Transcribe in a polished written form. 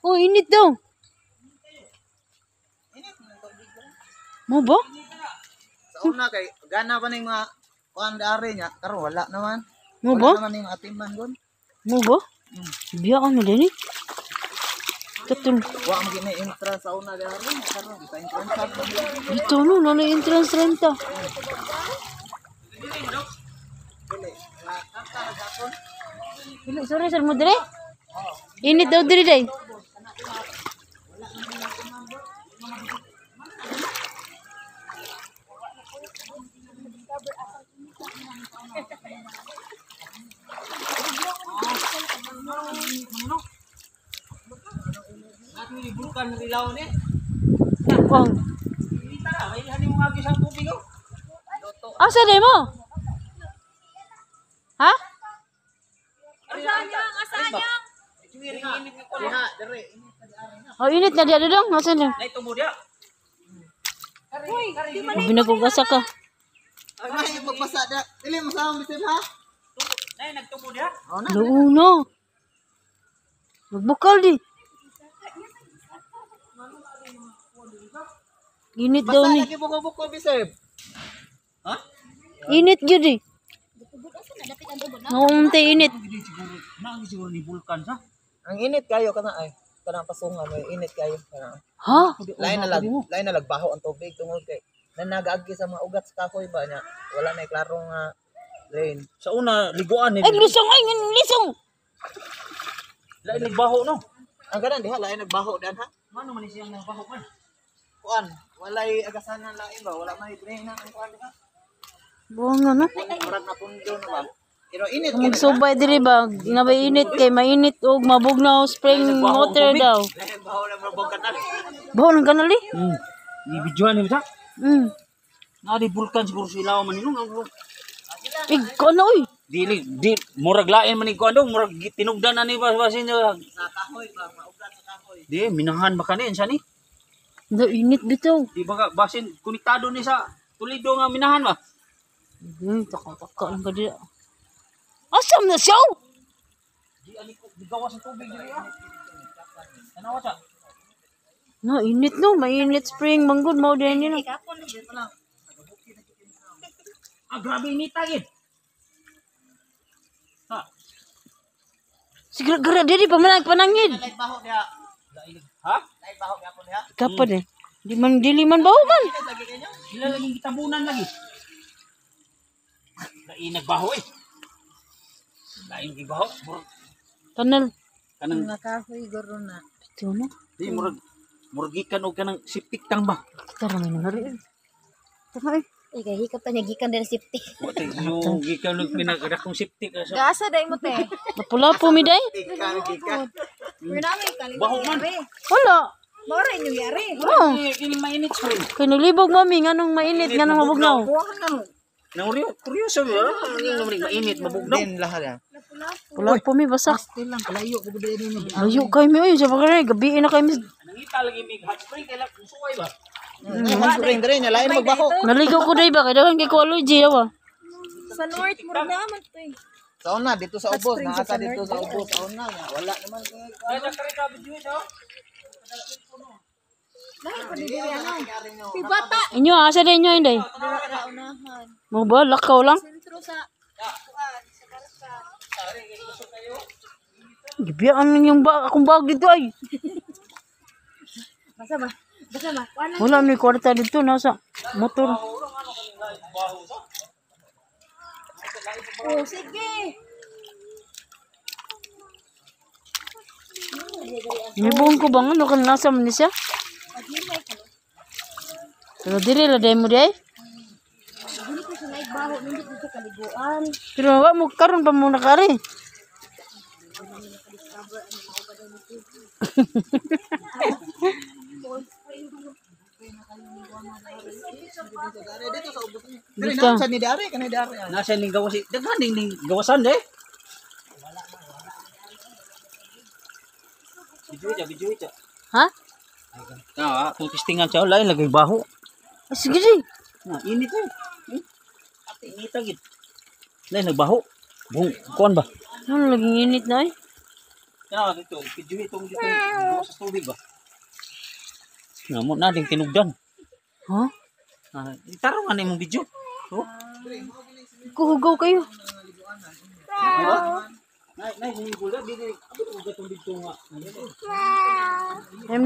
Oh, init daw. Mo ba? Sa una kay gana pa ning mga kuan dari nya, karon wala naman. Mo Wala ba? naman ning atiman gon. Mo ba? Biya ka na din eh. Katong Wa mo gini entrance sa una dari, karon kita entrance. dito no, na entrance renta. Dili, sorry sir mo dire. Init daw dire day. Ni bukan rilaw ni. Oh. Hindi tara, may hani mo agi sa tubig oh. Asa day mo? Ha? Asanya. Diha, dire. Oh, init na dia dong. Asa na? Nay tumo dia. Binagugasa ka. Ay, may magbasa da. Dili mo sa bisin ha. Nay nagtumo dia. Oh na. Luuno. Magbukal di. Init daw Basa ni. lagi buko-buko bisib. Ha? Init gyud di. Naunti init. Nang siguro ni vulkan sa. Ang init kayo kana ay kanang pasungan may init kayo kana. Ha? Lain na lagbaho ang tubig tungod kay nanagaagi sa mga ugat sa kahoy ba nya. Wala na klarong drain. Sa una liguan ni. Ay, lisong ay lisong. Lain nagbaho no. Ang ganan diha lain nagbaho dan ha. Mano man siyang nagbaho man? Kuan, walay agasanan lain ba? Wala may drain na ang kuan diha. Buang nga no. Murag na pundo na ba? Pero init Magsubay diri ba? Ngabay init kay mainit og mabugnaw spring water daw. lain baho na mabog kanan. Bawo nang kanali? Ni videoan ni sa. Na di vulkan siguro sila man nino. Ig kono oy. Di murag lain man ni kuan dong, murag tinugdan na ni basin sa kahoy ba, maugat sa kahoy. Di minahan ba kanin sa ni? Da init bitaw. Di ba ka basin konektado ni sa tulido nga minahan ba? Taka-taka lang ka dira. Asam na siya? Di ani ko digawas ang tubig diri ah. Ano sa? Na init no, mainit spring manggod mao din ni. Ah, grabe init tagid. Ha. Siguro gara diri pa man panangid. Lain baho dia. Ha? Lain baho gyapon dia. Kapad eh. Di man dili man bawo man. Lagi kanyo. Sila lagi kitabunan lagi. Lain nagbaho eh. Lain gibaho. Tanal. Kanang Nakahoy goro na. Ito no. di murag gikan og kanang siptik tang ba. Kita ramay nang hari. Tama eh. Ay, kay hikap ta niya gikan diri safety. Wa tay yung gikan og pinagdakong siptik sa. Gaasa day mo te. Napula-po mi day. Gikan. Pero namin kali. Baho man. Wala. Mora inyo yari. Oh. Kini mainit spring. Kay nulibog mami nganong mainit nganong mabugnaw. Buwahan na mo. Nang kuryoso ba? Ang mainit mabugnaw. Din lahat ya. Pula-po mi basak. Lang kalayo ko gud ni. Layo kay mi oy sa bagay gabi na kay mi. Nangita lagi mig hot spring kay lang suway ba? Spring dire nya lain magbaho. Naligaw ko day ba kay dagan kay ko allergy daw. Sa north mura naman to eh. Sa una dito sa ubos, naasa dito sa ubos sa una nga wala naman kay. Ay nakari ka video ito. Lahi pa diri ano. Si bata. Inyo asa day inyo inday. Dara unahan. Mo ba lakaw lang? Sentro sa kuan sa barka. Gibiyaan yung akong bag dito ay. Basa ba? Basa ba? Kuan lang. Wala ni kwarta dito nasa motor. Oh, sige. Nibong ko bang ano kan nasa man ni siya? Pero diri la day mo day. Dili ko sa light baho nindot dito kaliguan. Pero wa mo karon pa mo nakari. Dito sa ni dari kanay dari. Nasa ning gawas daghan ning gawasan de. Video ito. Ha? Ah, kung testingan siya lain lagi baho. Ah, sige di. Ah, init eh. Ate init agit. Lain nagbaho. Bung kuan ba? Ano laging init na ay? Kana dito, video itong buo sa tubig ba? Namo na ding tinugdan. Ha? Tarong ano imong video? Oh. Kuhugaw kayo. Nay, nay, ni gula di abot gatong dito nga.